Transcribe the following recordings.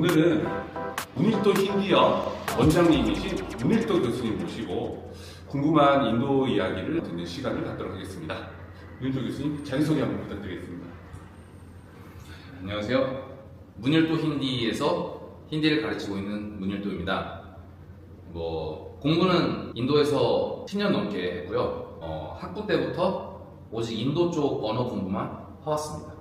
오늘은 문일도 힌디어 원장님이신 문일도 교수님 모시고 궁금한 인도 이야기를 듣는 시간을 갖도록 하겠습니다. 문일도 교수님 자기소개 한번 부탁드리겠습니다. 안녕하세요. 문일도 힌디에서 힌디를 가르치고 있는 문일도입니다. 공부는 인도에서 10년 넘게 했고요. 학부 때부터 오직 인도 쪽 언어 공부만 해왔습니다.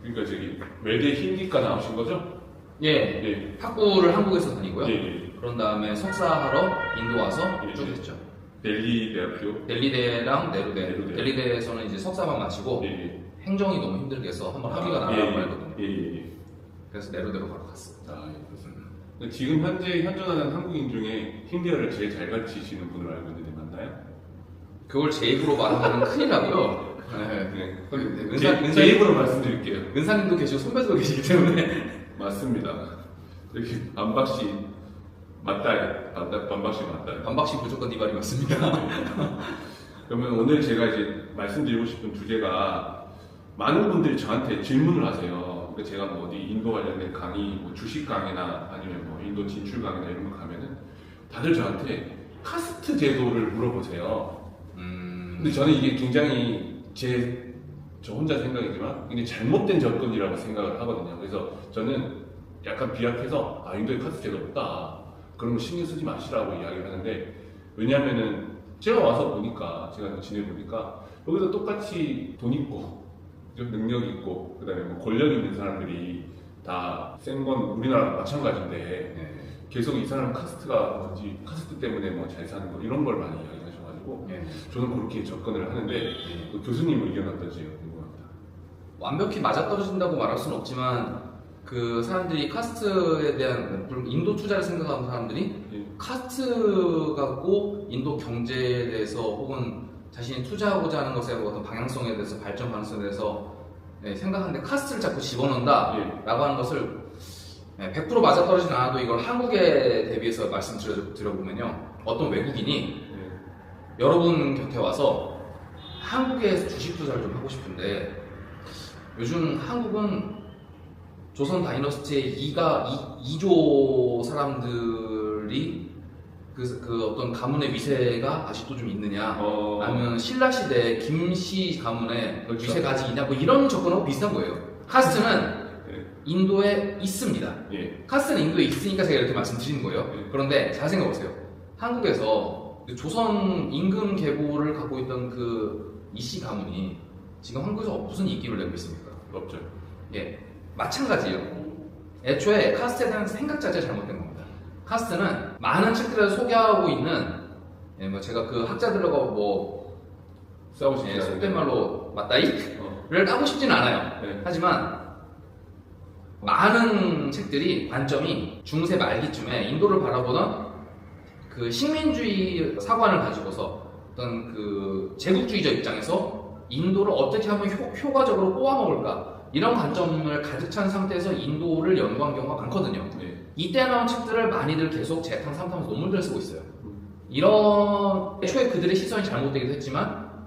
그러니까 저기 외대 힌디과 나오신 거죠? 예. 학부를 한국에서 다니고요. 예. 그런 다음에 석사하러 인도 와서 예. 쭉 했죠. 델리 대학교. 델리대랑 네루대. 네루대. 델리대에서는 이제 석사만 마치고 예. 행정이 너무 힘들게 해서 한번 학위가 나가고 말거든요. 예. 그래서 네루대로 바로 갔습니다. 그렇습니다. 지금 현재 현존하는 한국인 중에 힌디어를 제일 잘 가르치시는 분으로 알고 있는데 맞나요? 그걸 제 입으로 말하면 큰일 나고요. 네. 제 입으로 말씀드릴게요. 은사님도 계시고 선배도 계시기 때문에 맞습니다. 이렇게 반박시 맞다, 반박시 맞다. 반박시 무조건 네 말이 맞습니다. 그러면 오늘 제가 이제 말씀드리고 싶은 주제가 많은 분들이 저한테 질문을 하세요. 그러니까 제가 뭐 어디 인도 관련된 강의, 뭐 주식 강의나 아니면 뭐 인도 진출 강의나 이런 거 가면은 다들 저한테 카스트 제도를 물어보세요. 근데 저는 이게 굉장히 저 혼자 생각이지만 굉장히 잘못된 접근이라고 생각을 하거든요. 그래서 저는 약간 비약해서 인도에 카스트 제도 없다. 그런 거 신경 쓰지 마시라고 이야기를 하는데 왜냐면은 제가 와서 보니까 제가 지내보니까 여기서 똑같이 돈 있고 능력 있고 그다음에 뭐 권력 있는 사람들이 다 센 건 우리나라랑 마찬가지인데 계속 이 사람 카스트가 뭔지 카스트 때문에 뭐 잘 사는 거 이런 걸 많이 이야기하셔가지고 저는 그렇게 접근을 하는데 교수님 의견 어떤지 궁금합니다. 완벽히 맞아떨어진다고 말할 수는 없지만 그 사람들이 카스트에 대한 인도 투자를 생각하는 사람들이 카스트 갖고 인도 경제에 대해서 혹은 자신이 투자하고자 하는 것에 어떤 방향성에 대해서 발전 가능성에 대해서 생각하는데 카스트를 자꾸 집어넣는다 라고 하는 것을 100% 맞아떨어지진 않아도 이걸 한국에 대비해서 말씀드려보면요, 어떤 외국인이 여러분 곁에 와서 한국에서 주식 투자를 좀 하고 싶은데 요즘 한국은 조선 다이너스티의 2조 사람들이 그 어떤 가문의 위세가 아직도 좀 있느냐, 아니면 신라 시대 김씨 가문의 그렇죠. 위세가 아직 있냐, 뭐 이런 접근하고 비슷한 거예요. 카스트는 인도에 있습니다. 카스트는 인도에 있으니까 제가 이렇게 말씀드리는 거예요. 그런데 잘 생각해보세요. 한국에서 조선 임금 계보를 갖고 있던 그 이씨 가문이 지금 한국에서 무슨 인기를 내고 있습니까? 없죠. 마찬가지예요. 애초에 카스트에 대한 생각 자체가 잘못된 겁니다. 카스트는 많은 책들에서 소개하고 있는 제가 그 학자들하고 싸우시죠. 속된 말로 맞다이를 까고 싶지는 않아요. 하지만 많은 책들이 관점이 중세 말기쯤에 인도를 바라보던 그 식민주의 사관을 가지고서 어떤 그 제국주의적 입장에서 인도를 어떻게 하면 효과적으로 꼬아먹을까 이런 관점을 가득 찬 상태에서 인도를 연구한 경우가 많거든요. 이때 나온 책들을 많이들 계속 재탕 삼탕 논문들을 쓰고 있어요. 이런 애초에 그들의 시선이 잘못되기도 했지만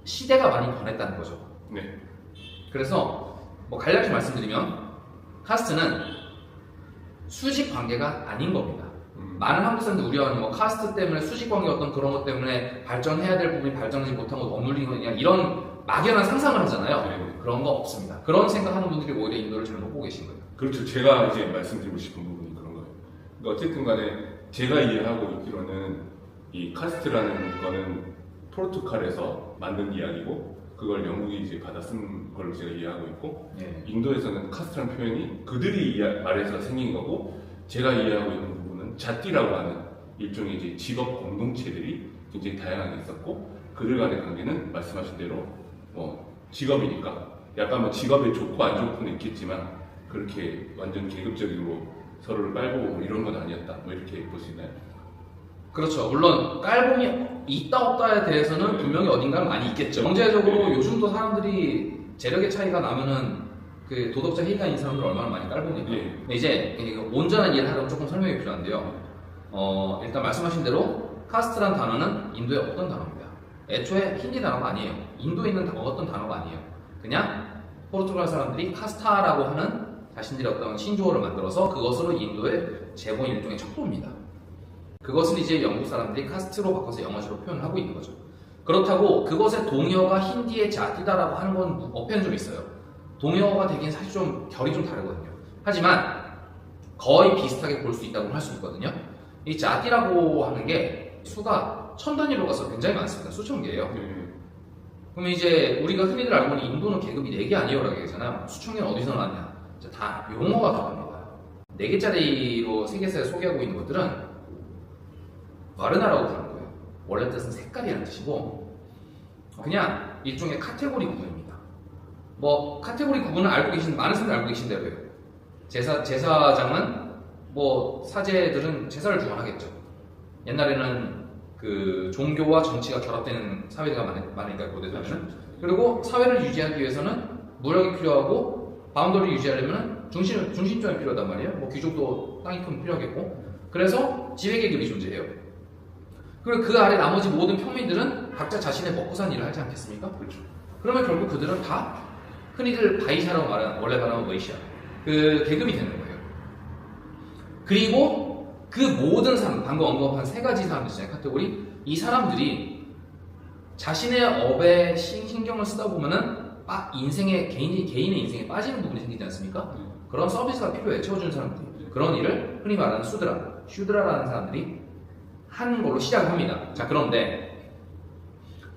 시대가 많이 변했다는 거죠. 그래서 간략히 말씀드리면 카스트는 수직 관계가 아닌 겁니다. 많은 한국 사람들이 우려하는 카스트 때문에 수직 관계 어떤 그런 것 때문에 발전해야 될 부분이 발전하지 못한 것 억눌리는 거냐 이런 막연한 상상을 하잖아요. 그런 거 없습니다. 그런 생각하는 분들이 오히려 인도를 잘못 보고 계신 거예요. 그렇죠. 제가 이제 말씀드리고 싶은 부분이 그런 거예요. 그러니까 어쨌든 간에 제가 이해하고 있기로는 이 카스트라는 거는 포르투갈에서 만든 이야기고 그걸 영국이 이제 받아 쓴 걸로 제가 이해하고 있고 인도에서는 카스트라는 표현이 그들이 말해서 생긴 거고 제가 이해하고 있는 부분은 자띠라고 하는 일종의 이제 직업 공동체들이 굉장히 다양하게 있었고 그들 간의 관계는 말씀하신 대로 직업이니까 약간 뭐 직업에 좋고 안 좋고는 있겠지만 그렇게 완전 계급적으로 서로를 깔보고 이런 건 아니었다 뭐 이렇게 볼 수 있나요? 그렇죠. 물론 깔봄이 있다 없다에 대해서는 분명히 어딘가는 많이 있겠죠. 경제적으로 요즘도 사람들이 재력의 차이가 나면은 그 도덕적 해이가 있는 사람들 얼마나 많이 깔보니까. 근데 이제 온전한 이해를 하려면 조금 설명이 필요한데요. 일단 말씀하신 대로 카스트란 단어는 인도의 어떤 단어입니다. 애초에 힌디 단어가 아니에요. 인도에 있는 어떤 단어가 아니에요. 그냥 포르투갈 사람들이 카스타라고 하는 자신들의 어떤 신조어를 만들어서 그것으로 인도의 재본 일종의 척도입니다. 그것을 이제 영국 사람들이 카스트로 바꿔서 영어식으로 표현을 하고 있는 거죠. 그렇다고 그것의 동의어가 힌디의 자띠다라고 하는 건 어폐는 좀 있어요. 동의어가 되긴 사실 좀 결이 좀 다르거든요. 하지만 거의 비슷하게 볼 수 있다고 할 수 있거든요. 이 자띠라고 하는 게 수가 1000단위로 가서 굉장히 많습니다. 수천 개예요. 그럼 이제 우리가 흔히들 알고 있는 인도는 계급이 4개 아니에요라고 얘기하잖아요. 수천 개는 어디서 나왔냐? 다 용어가 들어갑니다. 4개짜리로 세계사에 소개하고 있는 것들은 와르나라고 부르는 거예요. 원래 뜻은 색깔이라는 뜻이고 그냥 일종의 카테고리 구분입니다. 뭐 카테고리 구분을 알고 계신 많은 사람들이 알고 계신 대로예요. 제사장은 뭐 사제들은 제사를 주관하겠죠. 옛날에는 그 종교와 정치가 결합되는 사회가 많으니까 고대 사회는. 그리고 사회를 유지하기 위해서는 무력이 필요하고 바운더리를 유지하려면 중심점이 필요하단 말이에요. 뭐 귀족도 땅이 크면 필요하겠고. 그래서 지배계급이 존재해요. 그리고 그 아래 나머지 모든 평민들은 각자 자신의 먹고 사는 일을 하지 않겠습니까? 그렇죠. 그러면 결국 그들은 다 흔히들 바이샤라고 말하는 원래 말하는 웨이샤 그 계급이 되는 거예요. 그리고 그 모든 사람 방금 언급한 3가지 사람들 있잖아요. 카테고리 이 사람들이 자신의 업에 신경을 쓰다 보면은 개인의 인생에 빠지는 부분이 생기지 않습니까? 그런 서비스가 필요해 채워주는 사람들이 그런 일을 흔히 말하는 슈드라라는 사람들이 하는 걸로 시작을 합니다. 자 그런데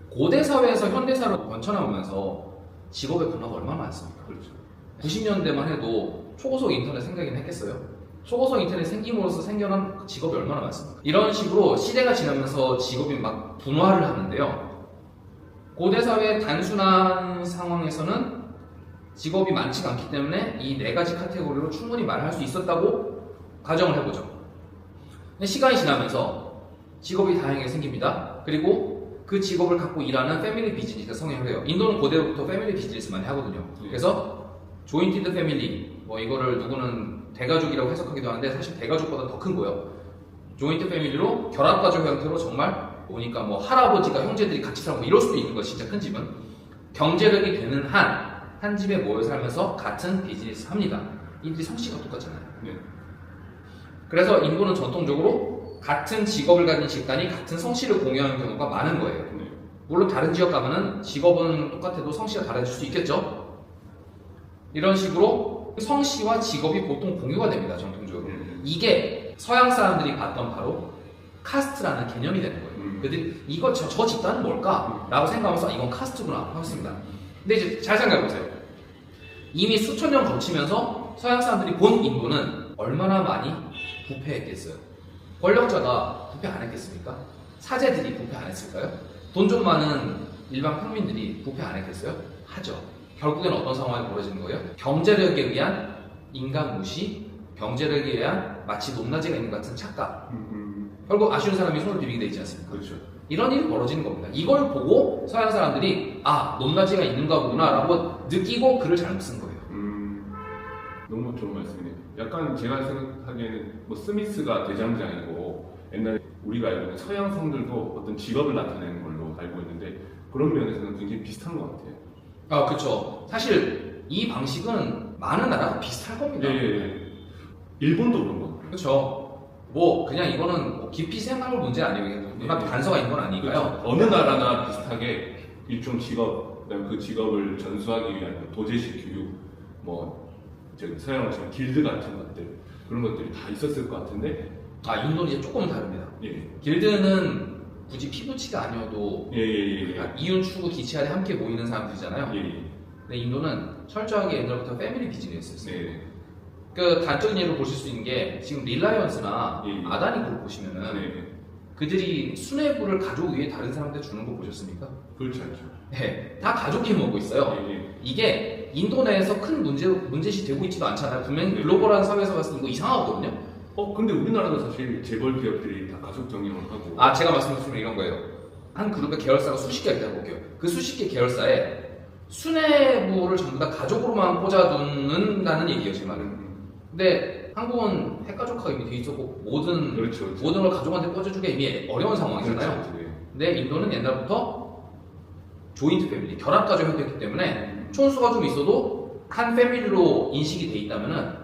고대 사회에서 현대 사회로 번쳐나오면서 직업의 변화가 얼마나 많습니까? 그렇죠. 90년대만 해도 초고속 인터넷 생기긴 했겠어요? 초고속 인터넷 생김으로써 생겨난 직업이 얼마나 많습니까? 이런 식으로 시대가 지나면서 직업이 막 분화를 하는데요. 고대 사회의 단순한 상황에서는 직업이 많지가 않기 때문에 이 4가지 카테고리로 충분히 말할 수 있었다고 가정을 해보죠. 근데 시간이 지나면서 직업이 다양하게 생깁니다. 그리고 그 직업을 갖고 일하는 패밀리 비즈니스가 성행을 해요. 인도는 고대로부터 패밀리 비즈니스 많이 하거든요. 그래서 조인티드 패밀리, 뭐 이거를 누구는 대가족이라고 해석하기도 하는데 사실 대가족보다 더 큰 거예요. 조인트 패밀리로 결합가족 형태로 정말 보니까 뭐 할아버지가 형제들이 같이 살고 이럴 수도 있는 거예요. 진짜 큰 집은. 경제력이 되는 한 집에 모여 살면서 같은 비즈니스 합니다. 이들이 성씨가 똑같잖아요. 그래서 인도는 전통적으로 같은 직업을 가진 집단이 같은 성씨를 공유하는 경우가 많은 거예요. 물론 다른 지역 가면은 직업은 똑같아도 성씨가 달라질 수 있겠죠. 이런 식으로 성씨와 직업이 보통 공유가 됩니다. 전통적으로. 이게 서양 사람들이 봤던 바로 카스트라는 개념이 되는 거예요. 그들이 이거 저 집단은 뭘까? 라고 생각하면서 이건 카스트구나 하겠습니다. 근데 이제 잘 생각해보세요. 이미 수천 년 거치면서 서양 사람들이 본 인도는 얼마나 많이 부패했겠어요? 권력자가 부패 안 했겠습니까? 사제들이 부패 안 했을까요? 돈 좀 많은 일반 평민들이 부패 안 했겠어요? 하죠. 결국엔 어떤 상황이 벌어지는 거예요? 경제력에 의한 인간 무시, 경제력에 의한 마치 높낮이가 있는 것 같은 착각. 결국 아쉬운 사람이 손을 비비게 돼 있지 않습니까? 그렇죠. 이런 일이 벌어지는 겁니다. 이걸 보고 서양 사람들이 높낮이가 있는가 보구나 라고 느끼고 글을 잘못 쓴 거예요. 너무 좋은 말씀이네요. 약간 제가 생각하기에는 뭐 스미스가 대장장이고 옛날에 우리가 알고 있는 서양 성들도 어떤 직업을 나타내는 걸로 알고 있는데 그런 면에서는 굉장히 비슷한 것 같아요. 그렇죠. 사실 이 방식은 많은 나라가 비슷할 겁니다. 일본도 그런 거. 그렇죠. 뭐 그냥 이거는 뭐 깊이 생각할 문제 아니에요. 누가 단서가 있는 건 아니니까요. 그렇죠. 어느 나라나 비슷하게 일종 직업, 그다음에 그 직업을 전수하기 위한 도제식 교육, 뭐 저기 서양으로 치면 길드 같은 것들 그런 것들이 다 있었을 것 같은데. 인도는 이제 조금 다릅니다. 예. 길드는 굳이 피부치가 아니어도 이윤 추구 기치 아래 함께 모이는 사람들이잖아요. 근데 인도는 철저하게 옛날부터 패밀리 비즈니스였어요. 그 단적인 예로 보실 수 있는 게 지금 릴라이언스나 아다니 그룹 보시면은 그들이 수뇌부를 가족 위에 다른 사람한테 주는 거 보셨습니까? 그렇지 않죠. 네, 다 가족끼리 먹고 있어요. 이게 인도 내에서 큰 문제시 되고 있지도 않잖아요. 분명히 글로벌한 사회에서 봤을 때 이거 이상하거든요. 근데 우리나라도 사실 재벌 기업들이 다 가족 경영을 하고. 제가 말씀드린 이런 거예요. 한 그룹의 계열사가 수십 개가 있다고 볼게요. 그 수십 개 계열사에 수뇌부를 전부 다 가족으로만 꽂아둔다는 얘기예요, 제 말은. 근데 한국은 핵가족화가 이미 돼 있었고 모든 걸 가족한테 꽂아주기가 이미 어려운 상황이잖아요. 근데 인도는 옛날부터 조인트 패밀리, 결합가족 형태였기 때문에 촌수가 좀 있어도 한 패밀리로 인식이 돼 있다면은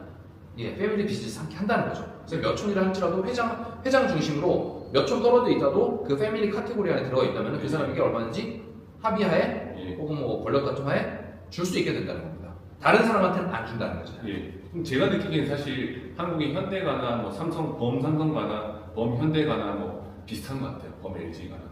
예, 패밀리 비즈니스 함께 한다는 거죠. 그래서 몇 촌이라 할지라도 회장 중심으로 몇 촌 떨어져 있다도 그 패밀리 카테고리 안에 들어가 있다면 그 사람에게 얼마든지 합의하에 예. 혹은 뭐 권력 다툼하에 줄 수 있게 된다는 겁니다. 다른 사람한테는 안 준다는 거죠. 예. 그럼 제가 느끼기엔 사실 한국의 현대가나 뭐 범삼성가나 범현대가나 뭐 비슷한 것 같아요. 범 LG가나.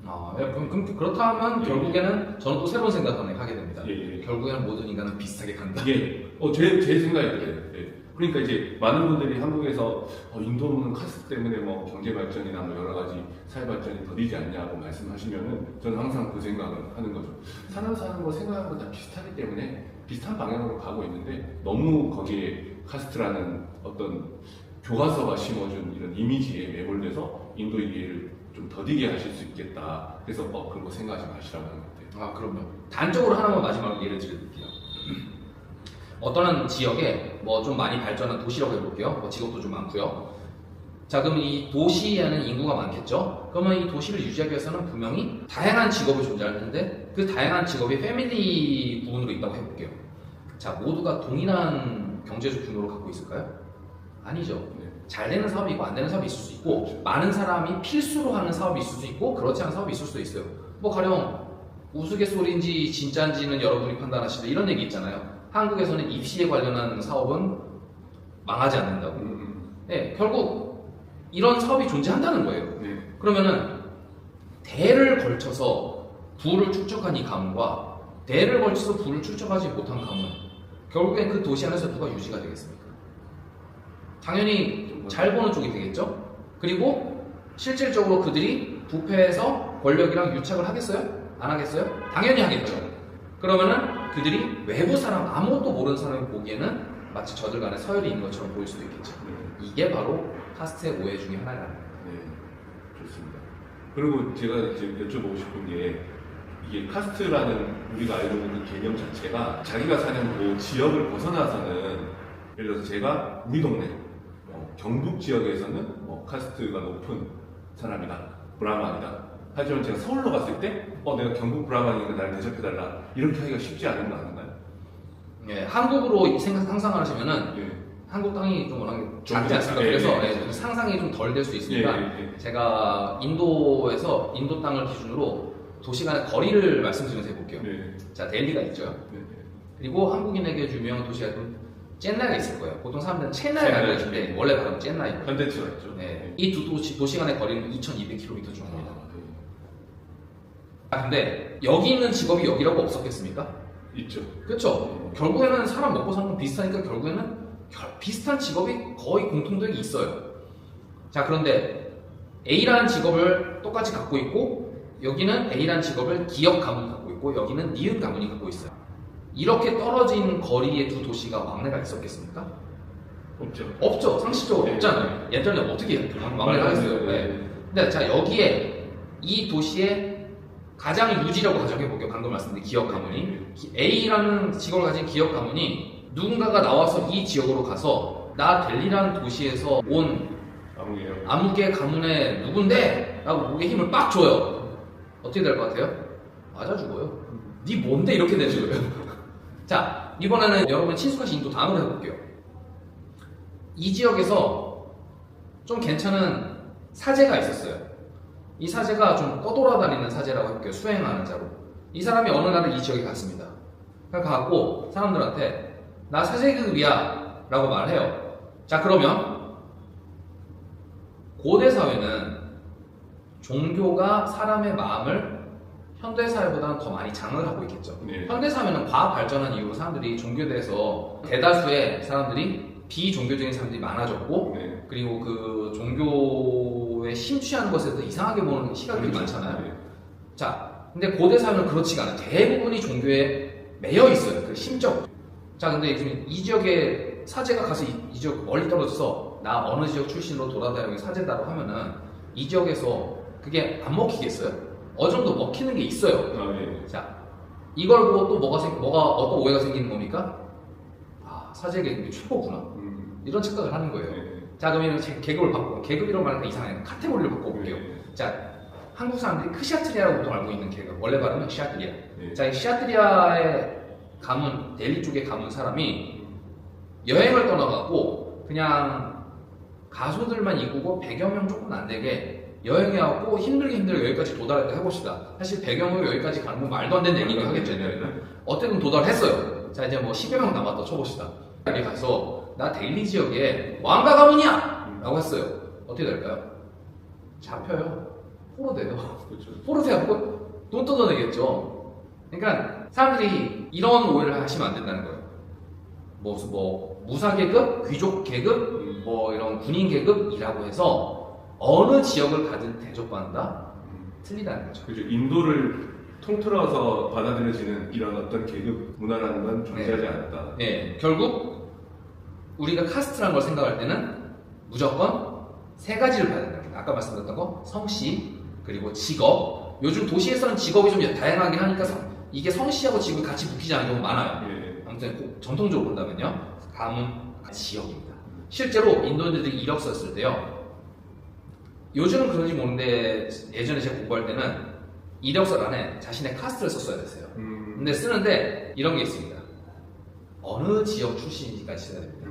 아, 예, 그럼 그렇다면 예. 결국에는 저는 또 새로운 생각을 하게 됩니다. 예. 결국에는 모든 인간은 비슷하게 간다. 이게 제 생각이 그래요. 예. 그러니까 이제 많은 분들이 한국에서 인도는 카스트 때문에 뭐 경제 발전이나 뭐 여러 가지 사회 발전이 더디지 않냐고 말씀하시면은 저는 항상 그 생각을 하는 거죠. 사는 거 생각하는 거 다 비슷하기 때문에 비슷한 방향으로 가고 있는데 너무 거기에 카스트라는 어떤 교과서가 심어준 이런 이미지에 매몰돼서 인도 이해를 좀 더디게 하실 수 있겠다. 그래서 그런 거 생각하지 마시라고 하는 것 같아요. 아, 그럼요. 단적으로 하나만 마지막으로 예를 드릴게요. 어떤 지역에 뭐 좀 많이 발전한 도시라고 해볼게요. 뭐 직업도 좀 많고요. 자, 그럼 이 도시에는 인구가 많겠죠? 그러면 이 도시를 유지하기 위해서는 분명히 다양한 직업이 존재할 텐데 그 다양한 직업이 패밀리 부분으로 있다고 해볼게요. 자, 모두가 동일한 경제적 규모를 갖고 있을까요? 아니죠. 네. 잘 되는 사업이 있고 안 되는 사업이 있을 수 있고 많은 사람이 필수로 하는 사업이 있을 수 있고 그렇지 않은 사업이 있을 수도 있어요. 뭐 가령 우스갯소리인지 진짜인지는 여러분이 판단하시되 이런 얘기 있잖아요. 한국에서는 입시에 관련한 사업은 망하지 않는다고. 네, 결국 이런 사업이 존재한다는 거예요. 네. 그러면은 대를 걸쳐서 부를 축적한 이 가문과 대를 걸쳐서 부를 축적하지 못한 가문, 결국엔 그 도시 안에서 누가 유지가 되겠습니까? 당연히 잘 버는 쪽이 되겠죠. 그리고 실질적으로 그들이 부패해서 권력이랑 유착을 하겠어요? 안 하겠어요? 당연히 하겠죠. 그러면은 그들이 외부 사람, 아무것도 모르는 사람이 보기에는 마치 저들 간에 서열이 있는 것처럼 보일 수도 있겠죠. 네. 이게 바로 카스트의 오해 중에 하나라는 거예요. 네, 좋습니다. 그리고 제가 이제 여쭤보고 싶은 게 이게 카스트라는 우리가 알고 있는 그 개념 자체가 자기가 사는 그 지역을 벗어나서는 예를 들어서 제가 우리 동네 경북 지역에서는 카스트가 높은 사람이다, 브라만이다. 하지만 제가 서울로 갔을 때 내가 경북 브라만이니까 나를 대접해달라 이렇게 하기가 쉽지 않은 거 아닌가요? 예, 한국으로 상상을 하시면은 예. 한국 땅이 좀 워낙 작지 않습니까? 예, 그래서 예, 좀 상상이 좀 덜 될 수 있으니까 예. 제가 인도에서 인도 땅을 기준으로 도시 간의 거리를 말씀드리면서 해볼게요. 네. 자, 델리가 있죠. 네. 그리고 한국인에게 유명한 도시가 좀 젠나이가 있을 거예요. 보통 사람들은 체나이를 알고 계신데 원래 발음은 젠나이. 현대치가 있죠. 네. 이 두 도시 간의 거리는 2,200km 정도입니다. 근데 여기 있는 직업이 여기라고 없었겠습니까? 있죠. 그렇죠. 결국에는 사람 먹고 사는 건 비슷하니까 결국에는 비슷한 직업이 거의 공통점이 있어요. 자, 그런데 A라는 직업을 똑같이 갖고 있고 여기는 A라는 직업을 기업 가문이 갖고 있고 여기는 니은 가문이 갖고 있어요. 이렇게 떨어진 거리의 두 도시가 왕래가 있었겠습니까? 없죠. 없죠. 상식적으로 네. 없잖아요. 예전에 어떻게 왕래가 했어요. 네. 근데 자, 여기에 이 도시의 가장 유지라고 가정해볼게요. 방금 말씀드린 기업 가문이 A라는 직업을 가진 기업 가문이 누군가가 나와서 이 지역으로 가서 나 델리라는 도시에서 온 아무개 가문의 누군데? 라고 목에 힘을 빡 줘요. 어떻게 될 것 같아요? 맞아 죽어요. 니 뭔데 이렇게 되는 거예요. 자, 이번에는 여러분 친숙하신 인도 다음으로 해볼게요. 이 지역에서 좀 괜찮은 사제가 있었어요. 이 사제가 좀 떠돌아다니는 사제라고 해볼게요. 수행하는 자로. 이 사람이 어느 날은 이 지역에 갔습니다. 가갖고 사람들한테 나 사제급이야 라고 말해요. 자, 그러면 고대 사회는 종교가 사람의 마음을 현대 사회보다는 더 많이 장을 하고 있겠죠. 네. 현대 사회는 과학 발전한 이후로 사람들이 종교에 대해서 대다수의 사람들이 비종교적인 사람들이 많아졌고 네. 그리고 그 종교에 심취하는 것에 대해서 이상하게 보는 시각들이 많잖아요. 네. 자, 근데 고대 사회는 그렇지가 않아요. 대부분이 종교에 매여 있어요. 그 심적. 자, 근데 지금 이 지역에 사제가 가서 이 지역 멀리 떨어져서 나 어느 지역 출신으로 돌아다니는 사제다라고 하면은 이 지역에서 그게 안 먹히겠어요? 어느 정도 먹히는 게 있어요. 네. 자, 이걸 보고 또 뭐가 어떤 오해가 생기는 겁니까? 아, 사제에게 이게 최고구나. 이런 착각을 하는 거예요. 네. 자, 그러면 계급을 바꾸고, 계급이라고 말하니까 이상해요. 카테고리를 바꿔볼게요. 네. 자, 한국 사람들이 크샤트리아라고 보통 알고 있는 계급. 원래 발음은 샤트리아. 네. 자, 이 샤트리아의 가문, 델리 쪽의 가문 사람이 여행을 떠나갖고 그냥 가수들만 이꾸고 100여 명 조금 안 되게 여행해갖고 힘들게 여기까지 도달할 때 해봅시다. 사실 100여 명 여기까지 가는 건 말도 안 되는 얘기긴 하겠죠. 어쨌든 도달했어요. 자, 이제 뭐 10여 명 남았다 쳐봅시다. 여기 가서 나 데일리 지역에 왕가 가문이야! 라고 했어요. 어떻게 될까요? 잡혀요. 포로돼요. 그렇죠. 포로돼갖고 돈 뜯어내겠죠. 그러니까 사람들이 이런 오해를 하시면 안 된다는 거예요. 뭐 무사 계급, 귀족 계급, 뭐 이런 군인 계급이라고 해서 어느 지역을 가든 대접받는다? 틀리다는 거죠. 그죠. 인도를 통틀어서 받아들여지는 이런 어떤 계급 문화라는 건 존재하지 않았다. 네, 결국 우리가 카스트라는 걸 생각할 때는 무조건 세 가지를 봐야 된다. 아까 말씀드렸던 거, 성씨, 그리고 직업. 요즘 도시에서는 직업이 좀 다양하긴 하니까 이게 성씨하고 직업이 같이 묶이지 않는 경우가 많아요. 예. 아무튼 꼭 전통적으로 본다면요. 다음은 지역입니다. 실제로 인도인들이 이력서 썼을 때요. 요즘은 그런지 모르는데 예전에 제가 공부할 때는 이력서 안에 자신의 카스트를 썼어야 됐어요. 근데 쓰는데 이런 게 있습니다. 어느 지역 출신인지까지 써야 됩니다.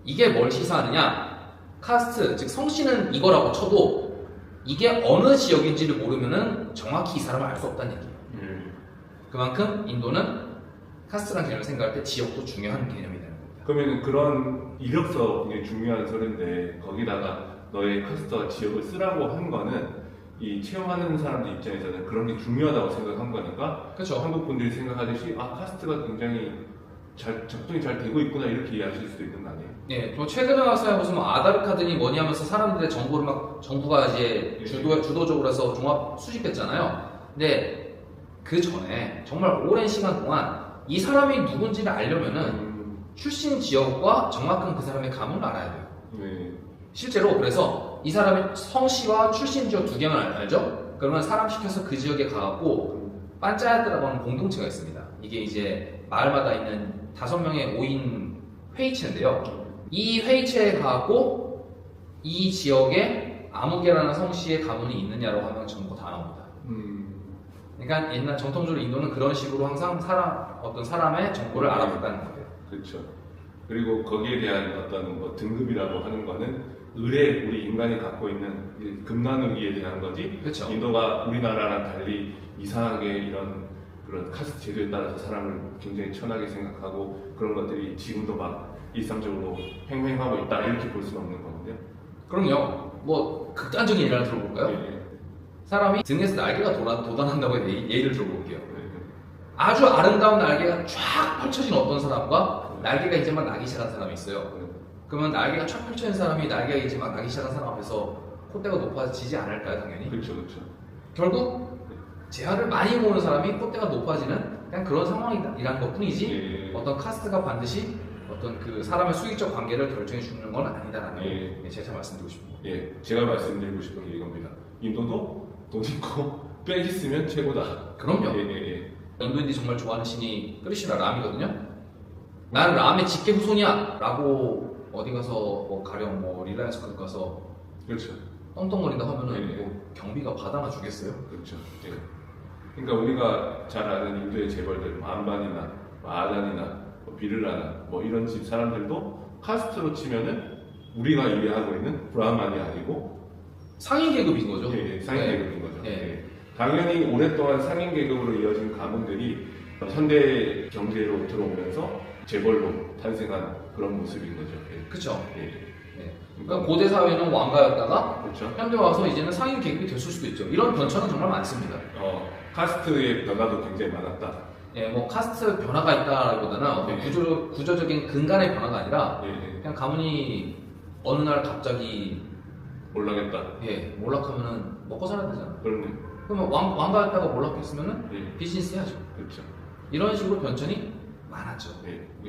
이게 뭘 시사하느냐? 카스트, 즉 성씨는 이거라고 쳐도 이게 어느 지역인지를 모르면은 정확히 이 사람을 알 수 없다는 얘기예요. 그만큼 인도는 카스트라는 개념을 생각할 때 지역도 중요한 개념이 되는 겁니다. 그러면 그런 이력서 굉장히 중요한 서류인데 거기다가 너의 카스트와 지역을 쓰라고 한 거는 이 채용하는 사람들 입장에서는 그런 게 중요하다고 생각한 거니까 그렇죠. 한국 분들이 생각하듯이 카스트가 굉장히 작동이 잘 되고 있구나 이렇게 이해하실 수도 있는 거 아니에요? 네, 저 최근에 와서 무슨 아다르 카드니 뭐니 하면서 사람들의 정보를 막 정부가 이제 주도적으로 해서 종합 수집했잖아요. 근데 그 전에 정말 오랜 시간 동안 이 사람이 누군지를 알려면은 출신 지역과 정확한 그 사람의 가문을 알아야 돼요. 네. 실제로 그래서 이 사람의 성씨와 출신 지역 두 개만 알죠? 그러면 사람 시켜서 그 지역에 가고 반짜야트라고 하는 공동체가 있습니다. 이게 이제 마을마다 있는 5명의 5인 회의체인데요. 이 회의체에 가고 이 지역에 아무개라는 성씨의 가문이 있느냐라고 하면 전부 다 나옵니다. 그러니까 옛날 전통적으로 인도는 그런 식으로 항상 어떤 사람의 정보를 알아본다는 거예요. 그렇죠. 그리고 거기에 대한 어떤 뭐 등급이라고 하는 거는 의뢰 우리 인간이 갖고 있는 금나누기에 대한 거지. 그렇죠. 인도가 우리나라랑 달리 이상하게 이런 그런 카스트 제도에 따라서 사람을 굉장히 천하게 생각하고 그런 것들이 지금도 막 일상적으로 횡행하고 있다 이렇게 볼 수는 없는 건데요. 그럼요. 뭐 극단적인 예를 들어볼까요? 네. 사람이 등에서 날개가 돋아난다고 해서 예를 들어볼게요. 네. 아주 아름다운 날개가 쫙 펼쳐진 어떤 사람과 날개가 이제 막 나기 시작한 사람이 있어요. 그러면 날개가 쫙 펼쳐진 사람이 날개가 이제 막 나기 시작한 사람 앞에서 콧대가 높아지지 않을까요, 당연히? 그렇죠, 그렇죠. 결국 재화를 많이 모으는 사람이 콧대가 높아지는 그냥 그런 상황이라는 것 뿐이지 네. 어떤 카스트가 반드시 어떤 그 사람의 수익적 관계를 결정해 주는 건 아니다라는 걸 제가 말씀드리고 싶습니다. 예, 제가 말씀드리고 싶은 게 이겁니다. 인도도 돈 있고 뼈 있으면 최고다. 그럼요. 인도인들이 정말 좋아하는 신이 크리슈나 람이거든요. 나는 람의 직계 후손이야! 라고 어디 가서 뭐 가령 뭐 리라이언스 클럽 가서 그렇죠. 떵떵거린다 하면은 네. 뭐 경비가 받아나 주겠어요? 그렇죠. 예. 그러니까 우리가 잘 아는 인도의 재벌들, 안반이나 아단이나 비르라나 뭐 이런 집 사람들도 카스트로 치면은 우리가 이해하고 있는 브라만이 아니고 상인 계급인 거죠. 상인 네. 계급인 거죠. 네. 예. 당연히 오랫동안 상인 계급으로 이어진 가문들이 현대 경제로 들어오면서 재벌로 탄생한 그런 모습인 거죠. 예. 그쵸. 예. 네. 그러니까 고대 사회는 왕가였다가 그렇죠. 현대 와서 이제는 상인 계급이 됐을 수도 있죠. 이런 변천은 정말 많습니다. 카스트의 변화도 굉장히 많았다. 예, 뭐 카스트 변화가 있다기보다는 어떤 구조적인 근간의 변화가 아니라 그냥 가문이 어느 날 갑자기 몰락했다. 몰락하면은 먹고 살아야 되잖아. 그럼요. 그러면 왕가였다가 몰락했으면은 예. 비즈니스 해야죠. 그렇죠. 이런 식으로 변천이 많았죠.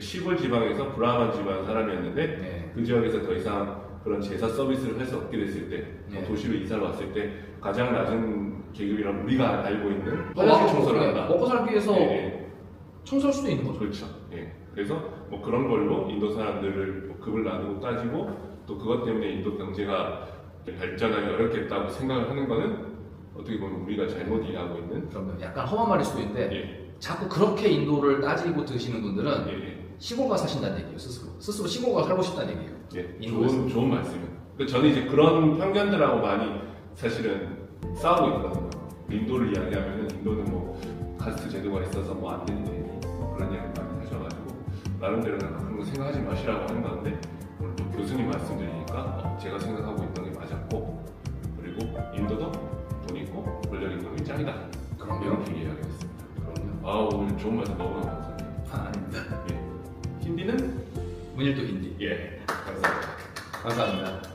시골 지방에서 브라만 집안 사람이었는데 그 지역에서 더 이상 그런 제사 서비스를 할 수 없게 됐을 때 도시로 이사를 왔을 때 가장 낮은 계급이란 우리가 알고 있는 화장실 청소를 한다. 먹고 살기 위해서 청소할 수도 있는 거죠. 그렇죠. 그래서 뭐 그런 걸로 인도 사람들을 뭐 급을 나누고 따지고 또 그것 때문에 인도 경제가 발전하기 어렵겠다고 생각을 하는 거는 어떻게 보면 우리가 잘못 이해하고 있는 그러면 약간 험한 말일 수도 있는데 자꾸 그렇게 인도를 따지고 드시는 분들은 시골 가 사신다는 얘기예요. 스스로 시골 가 살고 싶다는 얘기예요. 예, 인도에서. 좋은 말씀이에요. 저는 이제 그런 편견들하고 많이 사실은 싸우고 있거든요. 인도를 이야기하면은 인도는 뭐 카스트 제도가 있어서 뭐 안 되니 뭐 그런 이야기 많이 하셔가지고 나름대로 그런 거 생각하지 마시라고 하는 건데 오늘 또 교수님 말씀드리니까 제가 생각하고 있던 게 맞았고 그리고 인도도 돈 있고 권력 임금이 짱이다. 그럼요. 이렇게 이야기했습니다. 그럼요. 아 오늘 좋은 말씀 너무 감사합니다. 아닙니다. 예. 힌디는 문일도 힌디. 예 감사합니다. 감사합니다.